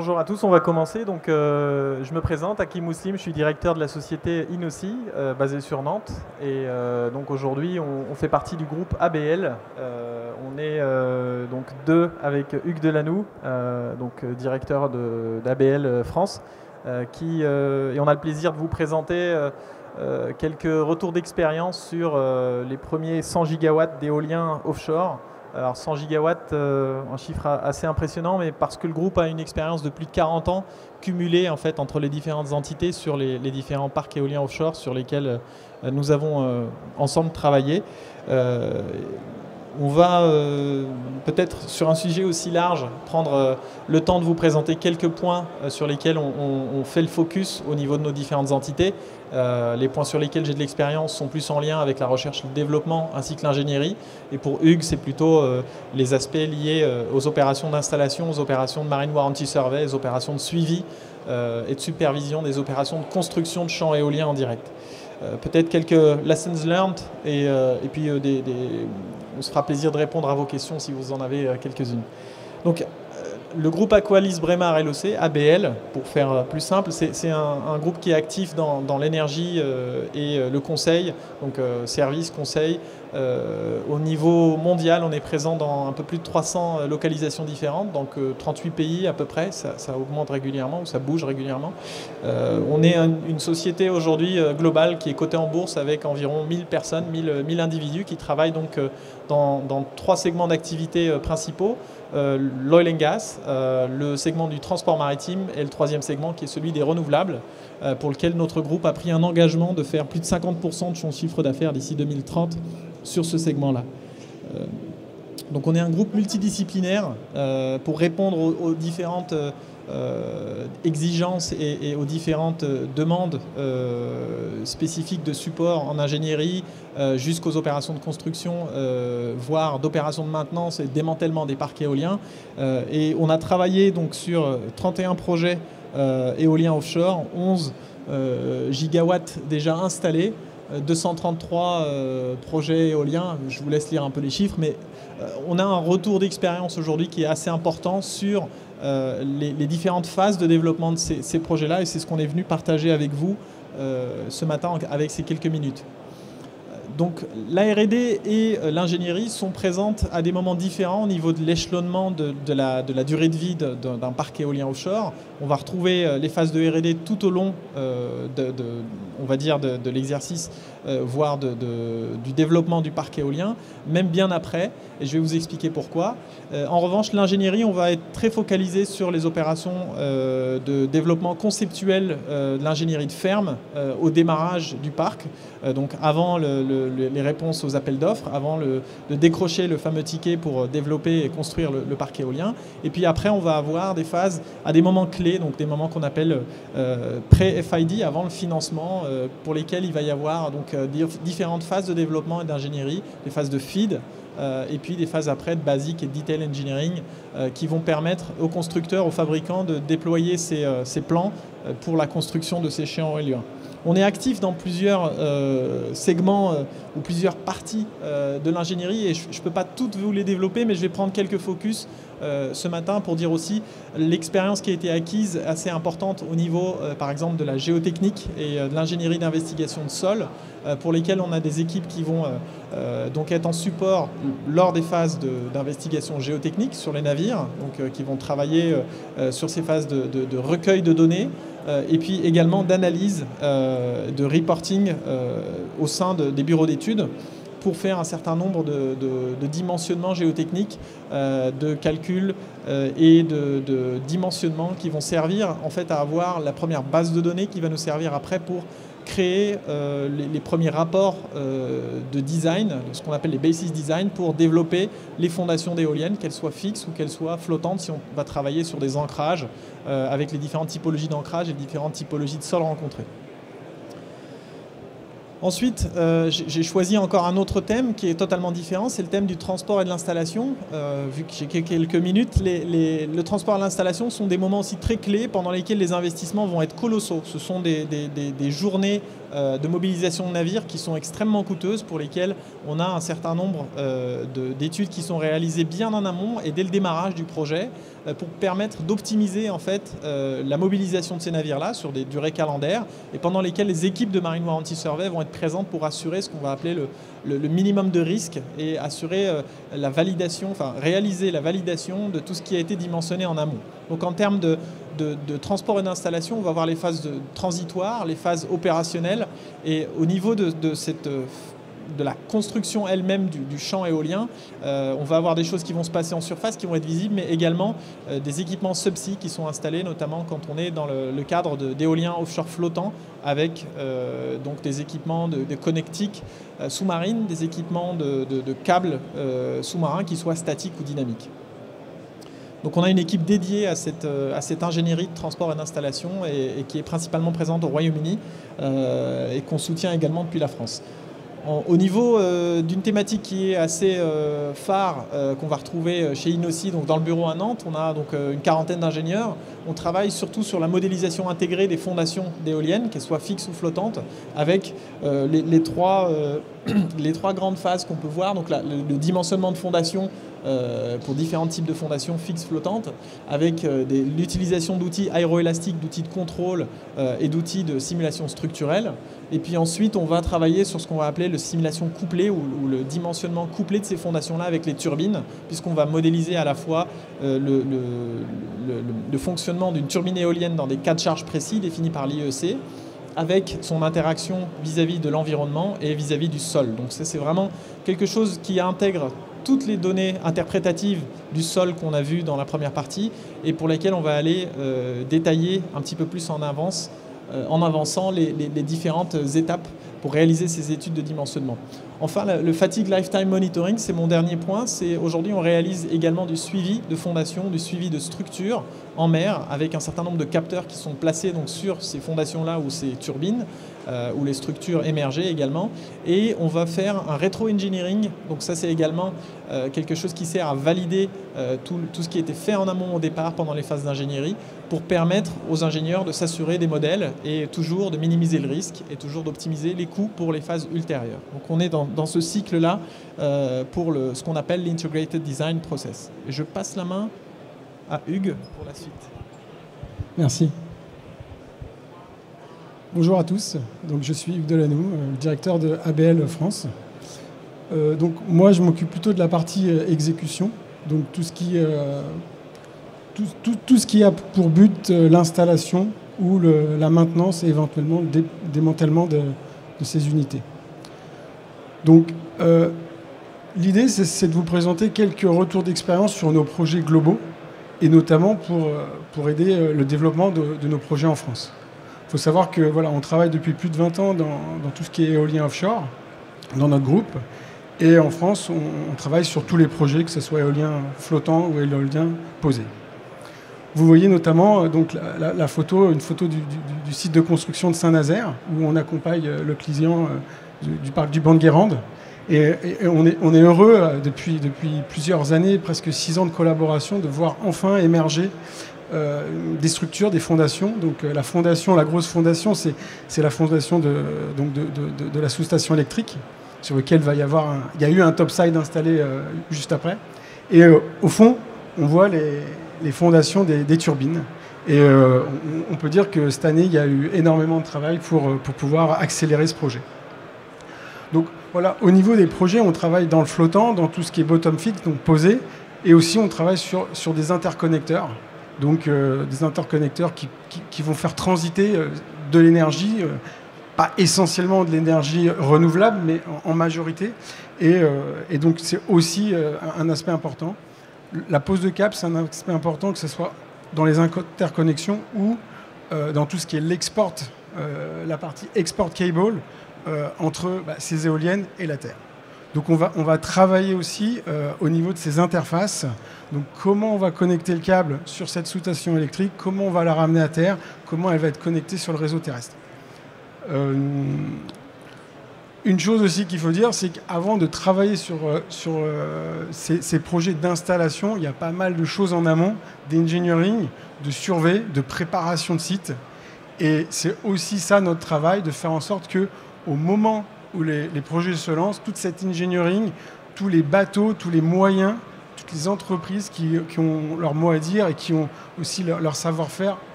Bonjour à tous, on va commencer. Donc, je me présente, Hakim Mouslim, je suis directeur de la société Innossi, basée sur Nantes. Et donc aujourd'hui, on fait partie du groupe ABL. On est donc deux avec Hugues Delanoux, directeur d'ABL France, et on a le plaisir de vous présenter quelques retours d'expérience sur les premiers 100 gigawatts d'éolien offshore. Alors 100 gigawatts, un chiffre assez impressionnant, mais parce que le groupe a une expérience de plus de 40 ans cumulée en fait, entre les différentes entités sur les différents parcs éoliens offshore sur lesquels nous avons ensemble travaillé. On va peut-être sur un sujet aussi large prendre le temps de vous présenter quelques points sur lesquels on fait le focus au niveau de nos différentes entités. Les points sur lesquels j'ai de l'expérience sont plus en lien avec la recherche et le développement ainsi que l'ingénierie. Et pour Hugues, c'est plutôt les aspects liés aux opérations d'installation, aux opérations de Marine Warranty Survey, aux opérations de suivi et de supervision des opérations de construction de champs éoliens en direct. Peut-être quelques lessons learned et puis on se fera plaisir de répondre à vos questions si vous en avez quelques-unes. Donc, le groupe Aqualis Braemar LOC, ABL, pour faire plus simple, c'est un groupe qui est actif dans l'énergie et le conseil, donc service, conseil. Au niveau mondial, on est présent dans un peu plus de 300 localisations différentes, donc 38 pays à peu près, ça augmente régulièrement ou ça bouge régulièrement. On est une société aujourd'hui globale qui est cotée en bourse avec environ 1000 personnes, 1000 individus qui travaillent donc dans trois segments d'activité principaux. L'oil and gas, le segment du transport maritime et le troisième segment qui est celui des renouvelables, pour lequel notre groupe a pris un engagement de faire plus de 50% de son chiffre d'affaires d'ici 2030 sur ce segment-là. Donc on est un groupe multidisciplinaire pour répondre aux différentes exigences et aux différentes demandes spécifiques de support en ingénierie jusqu'aux opérations de construction, voire d'opérations de maintenance et de démantèlement des parcs éoliens. Et on a travaillé donc sur 31 projets éoliens offshore, 11 gigawatts déjà installés, 233 projets éoliens. Je vous laisse lire un peu les chiffres, mais on a un retour d'expérience aujourd'hui qui est assez important sur les différentes phases de développement de ces projets-là, et c'est ce qu'on est venu partager avec vous ce matin avec ces quelques minutes. Donc la R&D et l'ingénierie sont présentes à des moments différents au niveau de l'échelonnement de la durée de vie d'un parc éolien offshore. On va retrouver les phases de R&D tout au long on va dire de l'exercice, voire du développement du parc éolien, même bien après, et je vais vous expliquer pourquoi. En revanche, l'ingénierie, on va être très focalisé sur les opérations de développement conceptuel de l'ingénierie de ferme au démarrage du parc, donc avant les réponses aux appels d'offres, avant de décrocher le fameux ticket pour développer et construire le parc éolien. Et puis après, on va avoir des phases à des moments clés, donc des moments qu'on appelle pré-FID, avant le financement, pour lesquels il va y avoir donc différentes phases de développement et d'ingénierie, des phases de feed, et puis des phases après de basic et de detail engineering qui vont permettre aux constructeurs, aux fabricants de déployer ces plans pour la construction de ces champs éoliens. On est actif dans plusieurs segments ou plusieurs parties de l'ingénierie, et je ne peux pas toutes vous les développer, mais je vais prendre quelques focus ce matin pour dire aussi l'expérience qui a été acquise assez importante au niveau par exemple de la géotechnique et de l'ingénierie d'investigation de sol, pour lesquelles on a des équipes qui vont donc être en support lors des phases d'investigation géotechnique sur les navires, donc qui vont travailler sur ces phases de recueil de données, et puis également d'analyse, de reporting au sein des bureaux d'études pour faire un certain nombre de dimensionnements géotechniques, de calculs et de dimensionnements qui vont servir en fait à avoir la première base de données qui va nous servir après pour créer les premiers rapports de design, ce qu'on appelle les basis design, pour développer les fondations d'éoliennes, qu'elles soient fixes ou qu'elles soient flottantes, si on va travailler sur des ancrages avec les différentes typologies d'ancrage et les différentes typologies de sol rencontrées. Ensuite, j'ai choisi encore un autre thème qui est totalement différent, c'est le thème du transport et de l'installation. Vu que j'ai quelques minutes, le transport et l'installation sont des moments aussi très clés pendant lesquels les investissements vont être colossaux. Ce sont des journées de mobilisation de navires qui sont extrêmement coûteuses, pour lesquelles on a un certain nombre d'études qui sont réalisées bien en amont et dès le démarrage du projet, pour permettre d'optimiser en fait la mobilisation de ces navires-là sur des durées calendaires, et pendant lesquelles les équipes de Marine Warranty Survey vont être présentes pour assurer ce qu'on va appeler le minimum de risque et assurer la validation, enfin réaliser la validation de tout ce qui a été dimensionné en amont. Donc en termes de transport et d'installation, on va avoir les phases transitoires, les phases opérationnelles, et au niveau de la construction elle-même du champ éolien, on va avoir des choses qui vont se passer en surface, qui vont être visibles, mais également des équipements subsea qui sont installés, notamment quand on est dans le cadre d'éolien offshore flottant, avec donc des équipements de connectiques sous-marines, des équipements de câbles sous-marins qui soient statiques ou dynamiques. Donc on a une équipe dédiée à cette ingénierie de transport et d'installation, et qui est principalement présente au Royaume-Uni et qu'on soutient également depuis la France. Au niveau d'une thématique qui est assez phare, qu'on va retrouver chez Innosea, donc dans le bureau à Nantes, on a donc une quarantaine d'ingénieurs. On travaille surtout sur la modélisation intégrée des fondations d'éoliennes, qu'elles soient fixes ou flottantes, avec les trois grandes phases qu'on peut voir. Donc le dimensionnement de fondations pour différents types de fondations fixes flottantes, avec l'utilisation d'outils aéroélastiques, d'outils de contrôle et d'outils de simulation structurelle. Et puis ensuite, on va travailler sur ce qu'on va appeler le simulation couplée, ou le dimensionnement couplé de ces fondations-là avec les turbines, puisqu'on va modéliser à la fois le fonctionnement d'une turbine éolienne dans des cas de charge précis définis par l'IEC, avec son interaction vis-à-vis de l'environnement et vis-à-vis du sol. Donc c'est vraiment quelque chose qui intègre toutes les données interprétatives du sol qu'on a vues dans la première partie, et pour lesquelles on va aller détailler un petit peu plus en avançant les différentes étapes pour réaliser ces études de dimensionnement. Enfin, le Fatigue Lifetime Monitoring, c'est mon dernier point. Aujourd'hui, on réalise également du suivi de fondation, du suivi de structure en mer, avec un certain nombre de capteurs qui sont placés donc sur ces fondations-là ou ces turbines, ou les structures émergées également. Et on va faire un rétro-engineering. Donc ça, c'est également quelque chose qui sert à valider tout ce qui a été fait en amont au départ pendant les phases d'ingénierie, pour permettre aux ingénieurs de s'assurer des modèles et toujours de minimiser le risque et toujours d'optimiser les coûts pour les phases ultérieures. Donc on est dans ce cycle-là pour ce qu'on appelle l'Integrated Design Process. Et je passe la main à Hugues pour la suite. Merci. Bonjour à tous, donc je suis Hugues Delanoux, directeur de ABL France. Donc moi je m'occupe plutôt de la partie exécution, donc tout ce qui a pour but l'installation ou la maintenance et éventuellement le démantèlement de ces unités. Donc l'idée c'est de vous présenter quelques retours d'expérience sur nos projets globaux, et notamment pour aider le développement de nos projets en France. Il faut savoir que voilà, on travaille depuis plus de 20 ans dans tout ce qui est éolien offshore, dans notre groupe. Et en France, on travaille sur tous les projets, que ce soit éolien flottant ou éolien posé. Vous voyez notamment donc, une photo du site de construction de Saint-Nazaire, où on accompagne le client du parc du Banc de Guérande. Et on est heureux, depuis plusieurs années, presque 6 ans de collaboration, de voir enfin émerger des structures, des fondations. Donc la grosse fondation, c'est la fondation de la sous-station électrique, sur lequel il y a eu un topside installé juste après. Et au fond, on voit les fondations des turbines. Et on peut dire que cette année, il y a eu énormément de travail pour pouvoir accélérer ce projet. Donc voilà, au niveau des projets, on travaille dans le flottant, dans tout ce qui est bottom fix, donc posé, et aussi on travaille sur des interconnecteurs. Donc des interconnecteurs qui vont faire transiter de l'énergie, pas essentiellement de l'énergie renouvelable, mais en majorité. Et donc c'est aussi un aspect important. La pose de câble, c'est un aspect important, que ce soit dans les interconnexions ou dans tout ce qui est l'export, la partie export cable entre ces éoliennes et la Terre. Donc on va travailler aussi au niveau de ces interfaces. Donc comment on va connecter le câble sur cette sous-station électrique, comment on va la ramener à terre, comment elle va être connectée sur le réseau terrestre. Une chose aussi qu'il faut dire, c'est qu'avant de travailler sur ces projets d'installation, il y a pas mal de choses en amont, d'engineering, de survey, de préparation de site. Et c'est aussi ça notre travail, de faire en sorte qu'au moment où les projets se lancent, toute cette engineering, tous les bateaux, tous les moyens, toutes les entreprises qui ont leur mot à dire et qui ont aussi leur savoir-faire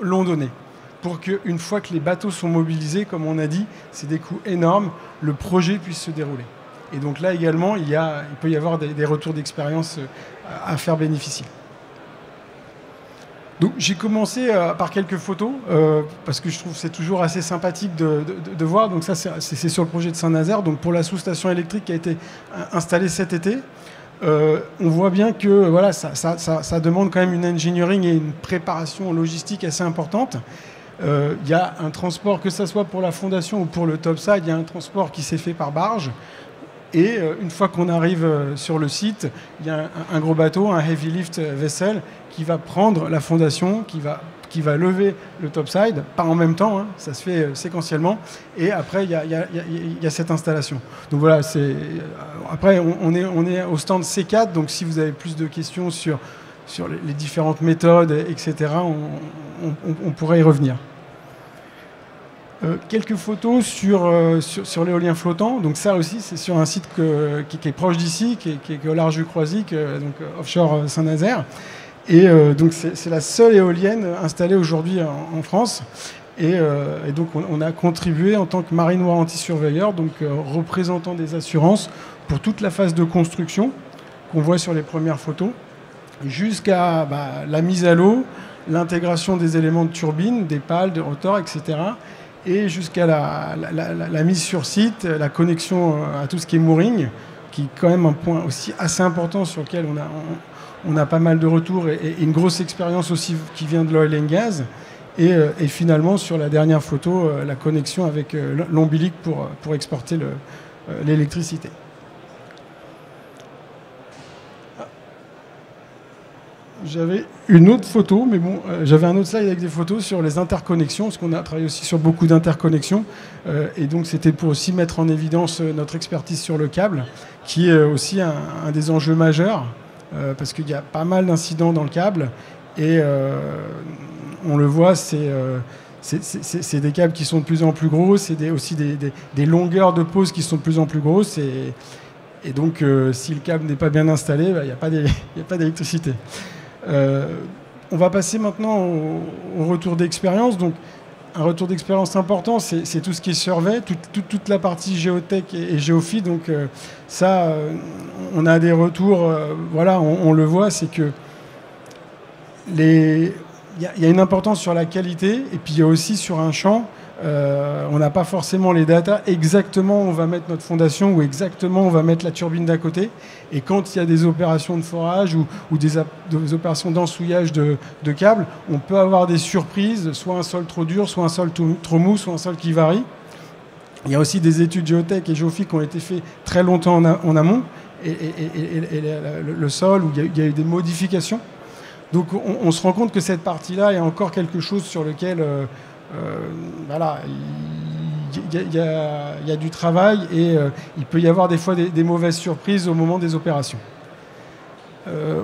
l'ont donné. Pour qu'une fois que les bateaux sont mobilisés, comme on a dit, c'est des coûts énormes, le projet puisse se dérouler. Et donc là également, il peut y avoir des retours d'expérience à faire bénéficier. Donc j'ai commencé par quelques photos, parce que je trouve que c'est toujours assez sympathique de voir. Donc ça, c'est sur le projet de Saint-Nazaire, donc pour la sous-station électrique qui a été installée cet été. On voit bien que voilà, ça demande quand même une engineering et une préparation logistique assez importante. Il y a un transport, que ce soit pour la fondation ou pour le topside, il y a un transport qui s'est fait par barge. Et une fois qu'on arrive sur le site, il y a un gros bateau, un heavy lift vessel, qui va prendre la fondation, qui va lever le topside, pas en même temps, hein, ça se fait séquentiellement. Et après, il y a cette installation. Donc voilà, après, on est au stand C4, donc si vous avez plus de questions sur les différentes méthodes, etc., on pourrait y revenir. Quelques photos sur l'éolien flottant. Donc ça aussi, c'est sur un site qui est proche d'ici, qui est au large du Croisic, donc offshore Saint-Nazaire. Et donc c'est la seule éolienne installée aujourd'hui en France. Et donc on a contribué en tant que marine warranty surveyor, donc représentant des assurances pour toute la phase de construction qu'on voit sur les premières photos, jusqu'à la mise à l'eau, l'intégration des éléments de turbine, des pales, des rotors, etc. Et jusqu'à la mise sur site, la connexion à tout ce qui est mooring, qui est quand même un point aussi assez important sur lequel on a pas mal de retours et une grosse expérience aussi qui vient de l'oil and gas. Et finalement, sur la dernière photo, la connexion avec l'ombilic pour exporter l'électricité. J'avais une autre photo, mais bon, j'avais un autre slide avec des photos sur les interconnexions, parce qu'on a travaillé aussi sur beaucoup d'interconnexions. Et donc, c'était pour aussi mettre en évidence notre expertise sur le câble, qui est aussi un des enjeux majeurs, parce qu'il y a pas mal d'incidents dans le câble. Et on le voit, c'est des câbles qui sont de plus en plus gros, c'est aussi des longueurs de pose qui sont de plus en plus grosses. Et donc, si le câble n'est pas bien installé, il n'y a pas d'électricité. On va passer maintenant au retour d'expérience. Donc, un retour d'expérience important, c'est tout ce qui est survey, toute la partie géotech et géophy. Donc, ça, on a des retours. Voilà, on le voit, c'est que il y a une importance sur la qualité, et puis il y a aussi sur un champ. On n'a pas forcément les datas exactement où on va mettre notre fondation ou exactement où on va mettre la turbine d'à côté. Et quand il y a des opérations de forage ou des opérations d'ensouillage de câbles, on peut avoir des surprises, soit un sol trop dur, soit un sol trop mou, soit un sol qui varie. Il y a aussi des études géotech et géophysiques qui ont été faites très longtemps en amont, et le sol où il y a eu des modifications. Donc on se rend compte que cette partie-là est encore quelque chose sur lequel voilà, il y a du travail, et il peut y avoir des fois des mauvaises surprises au moment des opérations.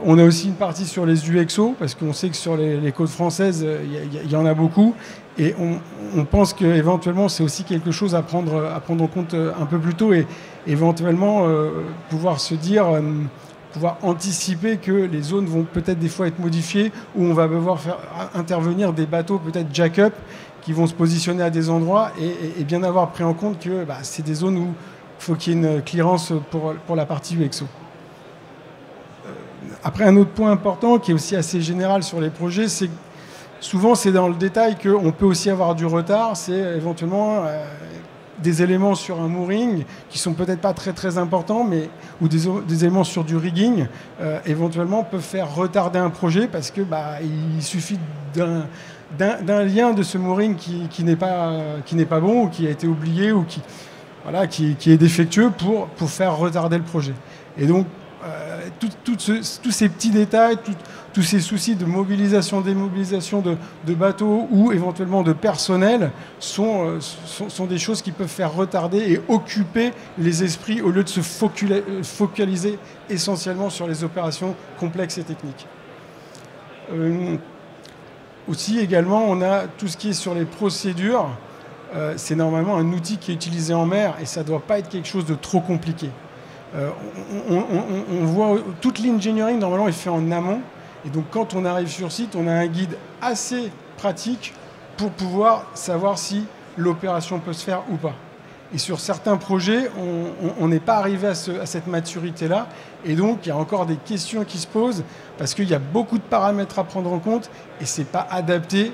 On a aussi une partie sur les UXO, parce qu'on sait que sur les côtes françaises, il y en a beaucoup, et on pense qu'éventuellement c'est aussi quelque chose à prendre en compte un peu plus tôt, et éventuellement pouvoir se dire, pouvoir anticiper que les zones vont peut-être des fois être modifiées, où on va devoir faire intervenir des bateaux peut-être jack-up qui vont se positionner à des endroits, et bien avoir pris en compte que c'est des zones où il faut qu'il y ait une clearance pour la partie UXO. Après, un autre point important qui est aussi assez général sur les projets, c'est que souvent c'est dans le détail qu'on peut aussi avoir du retard. C'est éventuellement des éléments sur un mooring qui sont peut-être pas très très importants, mais ou des éléments sur du rigging éventuellement peuvent faire retarder un projet, parce que il suffit d'un lien de ce mooring qui n'est pas bon, ou qui a été oublié, ou qui est défectueux pour faire retarder le projet. Et donc tous ces petits détails, tous ces soucis de mobilisation, démobilisation de bateaux ou éventuellement de personnel sont des choses qui peuvent faire retarder et occuper les esprits au lieu de se focaliser essentiellement sur les opérations complexes et techniques. Aussi également, on a tout ce qui est sur les procédures. C'est normalement un outil qui est utilisé en mer et ça ne doit pas être quelque chose de trop compliqué. On voit toute l'engineering normalement est fait en amont et donc quand on arrive sur site, on a un guide assez pratique pour pouvoir savoir si l'opération peut se faire ou pas. Et sur certains projets, on n'est pas arrivé à cette maturité-là. Et donc, il y a encore des questions qui se posent parce qu'il y a beaucoup de paramètres à prendre en compte et ce n'est pas adapté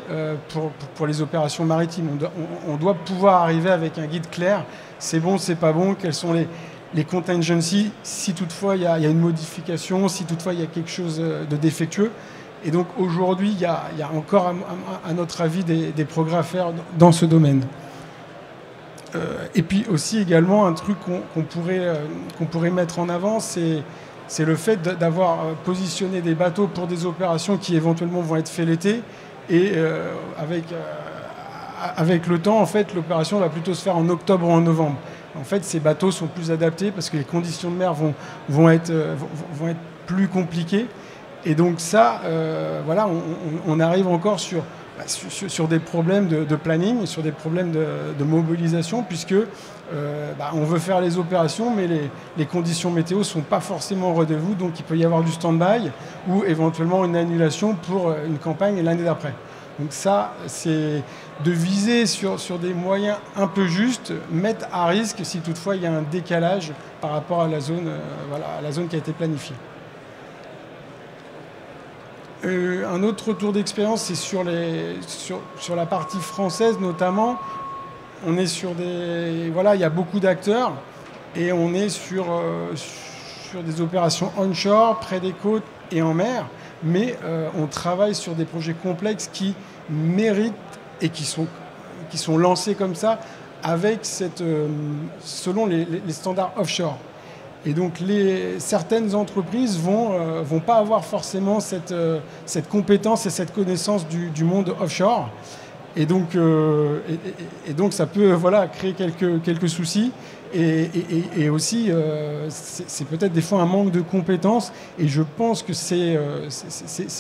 pour les opérations maritimes. On doit pouvoir arriver avec un guide clair. C'est bon, c'est pas bon, quels sont les contingencies, si toutefois il y a une modification, si toutefois il y a quelque chose de défectueux. Et donc, aujourd'hui, il y a encore, à notre avis, des progrès à faire dans ce domaine. Et puis aussi également un truc qu'on pourrait mettre en avant, c'est le fait d'avoir positionné des bateaux pour des opérations qui éventuellement vont être faites l'été. Et avec le temps, en fait, l'opération va plutôt se faire en octobre ou en novembre. En fait, ces bateaux sont plus adaptés parce que les conditions de mer vont être plus compliquées. Et donc ça, voilà, on arrive encore sur des problèmes de planning, sur des problèmes de mobilisation, puisque on veut faire les opérations, mais les conditions météo ne sont pas forcément au rendez-vous, donc il peut y avoir du stand-by ou éventuellement une annulation pour une campagne l'année d'après. Donc ça, c'est de viser sur des moyens un peu justes, mettre à risque si toutefois il y a un décalage par rapport à la zone, à la zone qui a été planifiée. Un autre retour d'expérience, c'est sur la partie française notamment. On est sur il y a beaucoup d'acteurs et on est sur des opérations onshore, près des côtes et en mer. Mais on travaille sur des projets complexes qui méritent et qui sont lancés comme ça avec selon les standards offshore. Et donc certaines entreprises vont pas avoir forcément cette compétence et cette connaissance du monde offshore. Et donc ça peut créer quelques soucis. Et aussi, c'est peut-être des fois un manque de compétences. Et je pense que ces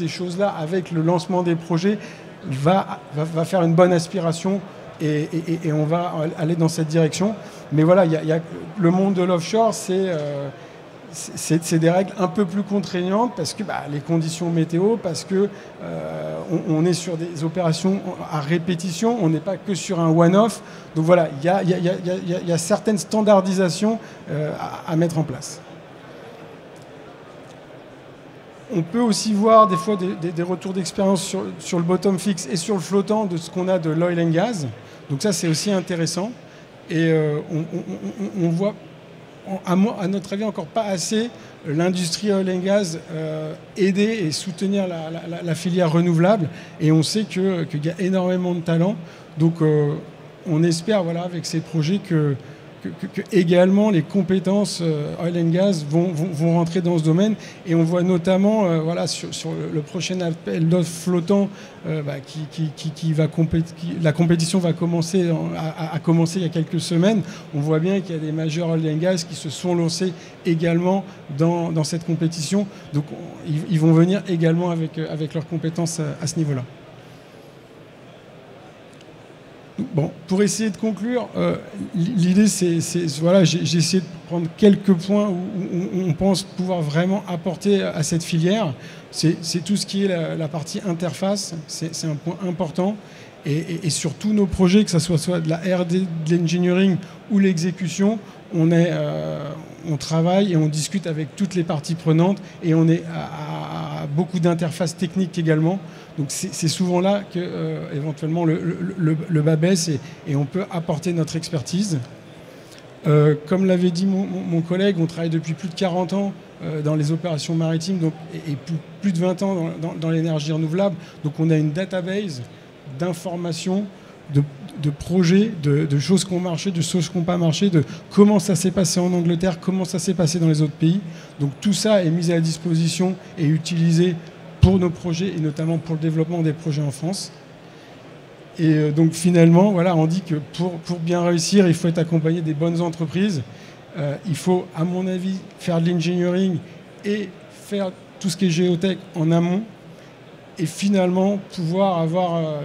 choses-là, avec le lancement des projets, va faire une bonne aspiration. Et on va aller dans cette direction. Mais voilà, le monde de l'offshore, c'est des règles un peu plus contraignantes parce que les conditions météo, parce que on est sur des opérations à répétition, on n'est pas que sur un one-off. Donc voilà, il y a certaines standardisations à mettre en place. On peut aussi voir des fois des retours d'expérience sur le bottom fix et sur le flottant de ce qu'on a de l'oil and gas. Donc ça, c'est aussi intéressant. Et on voit, à notre avis, encore pas assez l'industrie oil and gas aider et soutenir la filière renouvelable. Et on sait qu'il y a énormément de talent. Donc on espère, avec ces projets que également les compétences oil and gas vont rentrer dans ce domaine. Et on voit notamment sur le prochain appel d'offres flottant la compétition va commencer il y a quelques semaines. On voit bien qu'il y a des majors oil and gas qui se sont lancés également dans cette compétition. Donc ils vont venir également avec leurs compétences à ce niveau-là. Bon, pour essayer de conclure, l'idée c'est j'ai essayé de prendre quelques points où on pense pouvoir vraiment apporter à cette filière. C'est tout ce qui est la partie interface, c'est un point important. Et sur tous nos projets, que ce soit de la R&D, de l'engineering ou l'exécution, on travaille et on discute avec toutes les parties prenantes et on est à beaucoup d'interfaces techniques également. Donc c'est souvent là que éventuellement le bas baisse et on peut apporter notre expertise. Comme l'avait dit mon collègue, on travaille depuis plus de 40 ans dans les opérations maritimes et plus de 20 ans dans l'énergie renouvelable. Donc on a une database d'informations de projets, de choses qui ont marché, de choses qui n'ont pas marché, de comment ça s'est passé en Angleterre, comment ça s'est passé dans les autres pays. Donc tout ça est mis à la disposition et utilisé pour nos projets et notamment pour le développement des projets en France. Et donc finalement, voilà, on dit que pour bien réussir, il faut être accompagné des bonnes entreprises. Il faut, à mon avis, faire de l'engineering et faire tout ce qui est géotech en amont et finalement pouvoir avoir,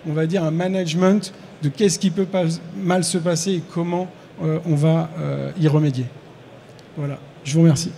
on va dire, un management de qu'est-ce qui peut mal se passer et comment on va y remédier. Voilà, je vous remercie.